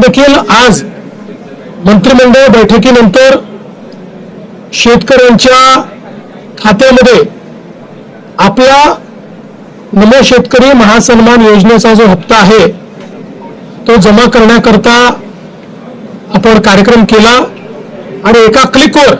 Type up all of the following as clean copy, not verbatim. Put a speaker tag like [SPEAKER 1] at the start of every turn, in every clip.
[SPEAKER 1] देखील आज मंत्रिमंडळ बैठकीनंतर शेतकऱ्यांच्या खात्यामध्ये आपला नमो शेतकरी महासन्मान योजनेचा जो हप्ता आहे तो जमा करण्याकरता आपण कार्यक्रम केला आणि एका क्लिकवर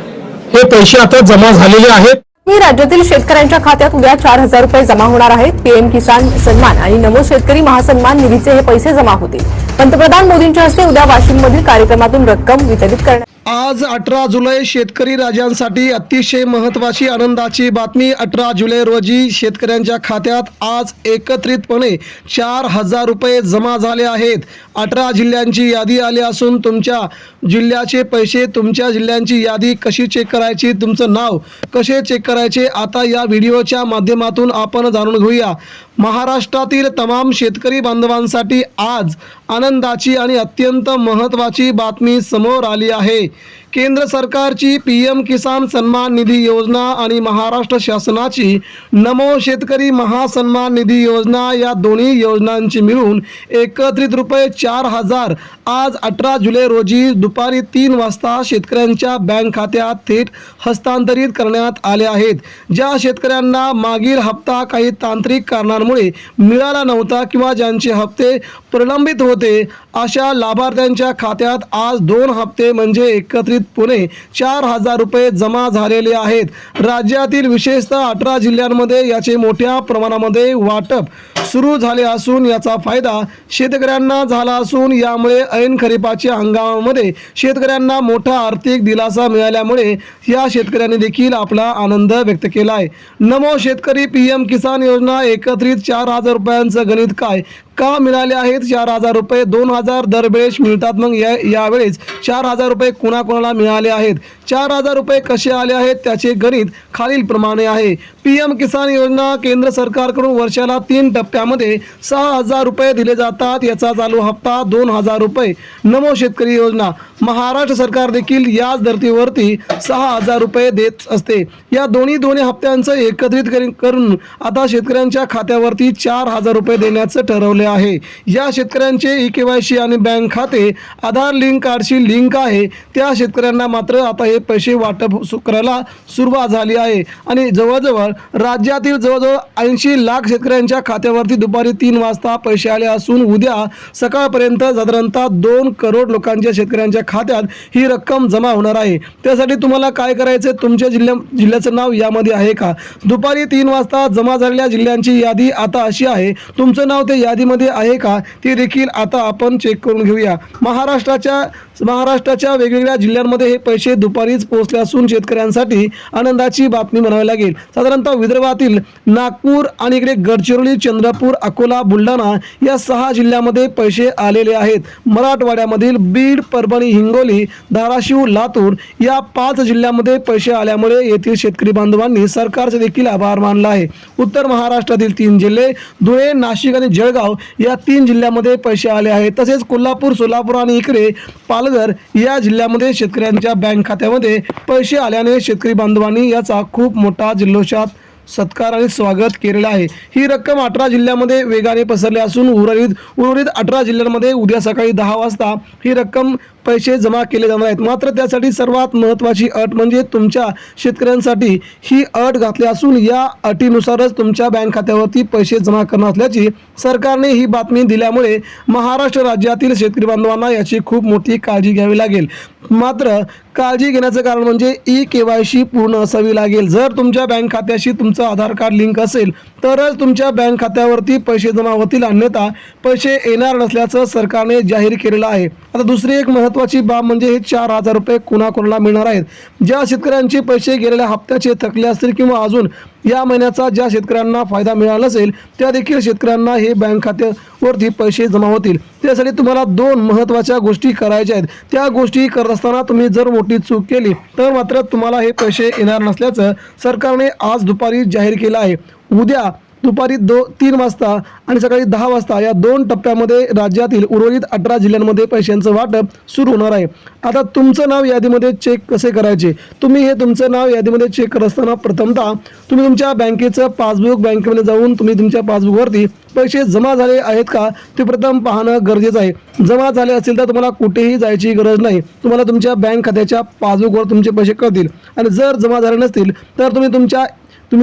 [SPEAKER 1] हे पैसे आता जमा झालेले आहेत।
[SPEAKER 2] राज्यातील शेतकऱ्यांच्या खात्यात उद्या 4,000 रुपये जमा होणार आहेत। पीएम किसान सन्मान आणि नमो शेतकरी महासन्मान निधीचे हे पैसे जमा होतील। पंतप्रधान मोदींच्या हस्ते उद्या वाशिममधील कार्यक्रमातून रक्कम वितरित करण्यात।
[SPEAKER 1] आज 18 जुलै शेतकरी राजांसाठी अतिशय महत्त्वाची आनंदाची बातमी। 18 जुलै रोजी शेतकऱ्यांच्या खात्यात आज एकत्रितपणे 4,000 रुपये जमा झाले आहेत। 18 जिल्ह्यांची यादी आली असून तुमच्या जिल्ह्याचे पैसे, तुमच्या जिल्ह्यांची यादी कशी चेक करायची, तुमचं नाव कसे चेक करायचे, आता या व्हिडिओच्या माध्यमातून आपण जाणून घेऊया। महाराष्ट्रातील तमाम शेतकरी बांधवांसाठी आज आनंदाची आणि अत्यंत महत्त्वाची बातमी समोर आली आहे। केंद्र सरकारची पीएम किसान सन्मान निधी योजना आणि महाराष्ट्र शासनाची नमो शेतकरी महासन्मान निधी योजना या दोन्ही योजनांची मिळून एकत्रित रुपये 4,000 आज 18 जुलै रोजी दुपारी 3 वाजता शेतकऱ्यांच्या बँक खात्यात थेट हस्तांतरित करण्यात आले आहेत। ज्या शेतकऱ्यांना मागील हप्ता काही तांत्रिक कारणांमुळे मिळाला नव्हता किंवा ज्यांचे हप्ते प्रलंबित होते अशा लाभार्थ्यांच्या खात्यात आज 2 हप्ते म्हणजे एकत्रित पुणे 4,000 रुपये जमा झालेले आहेत। राज्यातील विशेषतः 18 जिल्ह्यांमध्ये याचे मोठ्या प्रमाणामध्ये वाटप सुरू झाले असून याचा फायदा शेतकऱ्यांना झाला असून यामुळे ऐन खरीपाच्या हंगामामध्ये शेतकऱ्यांना मोठा आर्थिक दिलासा मिळाल्यामुळे या शेतकऱ्यांनी देखील आपला आनंद व्यक्त केला आहे। नमो शेतकरी पीएम किसान योजना एकत्रित 4,000 रुपयांचं गणित काय का मिळाले आहेत? 4,000 रुपये 2,000 दरवेळेस मिळतात, मग यावेळेस 4,000 रुपये कोणाकोणाला मिळाले आहेत? 4,000 रुपये कसे आले आहेत त्याचे गणित खालील प्रमाणे आहे। पीएम किसान योजना केंद्र सरकारकडून वर्षाला 3 टप्प्यामध्ये 6,000 रुपये दिले जातात। याचा चालू हप्ता 2,000 रुपये। नमो शेतकरी योजना महाराष्ट्र सरकार देखील याच धर्तीवरती 6,000 रुपये देत असते। या दोन्ही हप्त्यांचं एकत्रित करून आता शेतकऱ्यांच्या खात्यावरती 4,000 रुपये देण्याचं ठरवले आहे। या शेतकऱ्यांचे ई-केवायसी आणि बँक खाते आधार लिंक कार्डशी लिंक आहे त्या शेतकऱ्यांना मात्र आता हे पैसे वाटप करायला सुरुवात झाली आहे आणि जवळजवळ राज्यातील जवळजवळ 80 लाख शेतकऱ्यांच्या खात्यावरती दुपारी 3 वाजता पैसे आले असून उद्या सकाळपर्यंत साधारणतः 2 करोड लोकांच्या शेतकऱ्यांच्या खात्यात ही रक्कम जमा होणार आहे। त्यासाठी तुम्हाला काय करायचे, तुमच्या जिल्ह्याचं नाव यामध्ये आहे का? दुपारी 3 वाजता जमा झालेल्या जिल्ह्यांची यादी आता अशी आहे, तुमचं नाव ते यादीमध्ये आहे का ते देखील आता आपण चेक करून घेऊया। महाराष्ट्राच्या वेगवेगळ्या जिल्ह्यांमध्ये हे पैसे दुपारीच पोहोचले असून शेतकऱ्यांसाठी आनंदाची बातमी म्हणावी लागेल। साधारणतः विदर्भातील नागपूर आणि इकडे गडचिरोली, चंद्रपूर, अकोला, बुलढाणा या 6 जिल्ह्यांमध्ये पैसे आलेले आहेत। मराठवाड्यामधील बीड, परभणी, हिंगोली, धाराशिव, लातूर या 5 जिल्ह्यांमध्ये पैसे आल्यामुळे येथील शेतकरी बांधवांनी सरकारचे देखील आभार मानला आहे। उत्तर महाराष्ट्रातील 3 जिल्हे धुळे, नाशिक आणि जळगाव या 3 जिल्ह्यांमध्ये पैसे आले आहेत। तसेच कोल्हापूर, सोलापूर आणि इकडे पालघर या जिल्ह्यामध्ये शेतकऱ्यांच्या बँक खात्यामध्ये पैसे आल्याने शेतकरी बांधवांनी याचा खूप मोठा जल्लोषात सत्कार आणि स्वागत केलेलं आहे। ही रक्कम 18 जिल्ह्यांमध्ये वेगाने पसरली असून उर्वरित 18 जिल्ह्यांमध्ये उद्या सकाळी 10 वाजता ही रक्कम पैसे जमा केले जाणार आहेत। मात्र त्यासाठी सर्वात महत्त्वाची अट म्हणजे तुमच्या शेतकऱ्यांसाठी ही अट घातली असून या अटीनुसारच तुमच्या बँक खात्यावरती पैसे जमा करणार असल्याची सरकारने ही बातमी दिल्यामुळे महाराष्ट्र राज्यातील शेतकरी बांधवांना याची खूप मोठी काळजी घ्यावी लागेल। मात्र काळजी घेण्याचं कारण म्हणजे ई-केवायसी पूर्ण असावी लागेल। जर तुमच्या बँक खात्याशी तुमचं आधार कार्ड लिंक असेल तरच तुमच्या बँक खात्यावरती पैसे जमा होतील, अन्यथा पैसे येणार नसल्याचं सरकारने जाहीर केलेलं आहे। आता दुसरी एक महत्त्वाची बाब म्हणजे हे 4,000 रुपये कोणाकोणाला मिळणार आहेत? ज्या शेतकऱ्यांचे पैसे गेलेल्या हप्त्याचे थकले असतील किंवा अजून या महिन्याचा ज्या शेतकऱ्यांना फायदा मिळाला नसेल त्या देखील शेतकऱ्यांना हे बँक खात्यावरती पैसे जमा होतील। त्यासाठी तुम्हाला 2 महत्त्वाच्या गोष्टी करायच्या आहेत। त्या गोष्टी करत असताना तुम्ही जर मोठी चूक केली तर मात्र तुम्हाला हे पैसे येणार नसल्याचं सरकारने आज दुपारी जाहीर केलं आहे। उद्या दुपारी 3 वाजता आणि सकाळी 10 वाजता या 2 टप्प्यामध्ये राज्यातील उर्वरित 18 जिल्ह्यांमध्ये पैशांचं वाटप सुरू होणार आहे. आता तुमचं नाव यादीमध्ये चेक कसे करायचे? तुम्ही हे तुमचं नाव यादीमध्ये चेक करत असताना प्रथमतः तुम्ही तुमच्या बँकेचं पासबुक बँकेमध्ये जाऊन तुम्ही तुमच्या पासबुकवरती पैसे जमा झाले आहेत का ते प्रथम पाहणं गरजेचं आहे. जमा झाले असेल तर तुम्हाला कुठेही जायची गरज नाही. तुम्हाला तुमच्या बँक खात्याच्या पासबुकवर तुमचे पैसे कळतील. आणि जर जमा झाले नसतील तर तुम्ही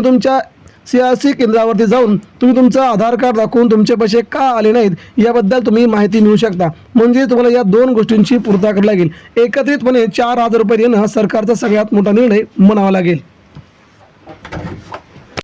[SPEAKER 1] तुमच्या CRC केंद्रावरती जाऊन तुम्ही तुमचं आधार कार्ड दाखवून तुमचे पैसे का आले नाहीत याबद्दल तुम्ही माहिती मिळवू शकता. म्हणजे तुम्हाला या 2 गोष्टींची पूर्तता करावी लागेल. एकत्रितपणे 4,000 रुपये देणं हा सरकारचा सगळ्यात मोठा निर्णय म्हणावा लागेल.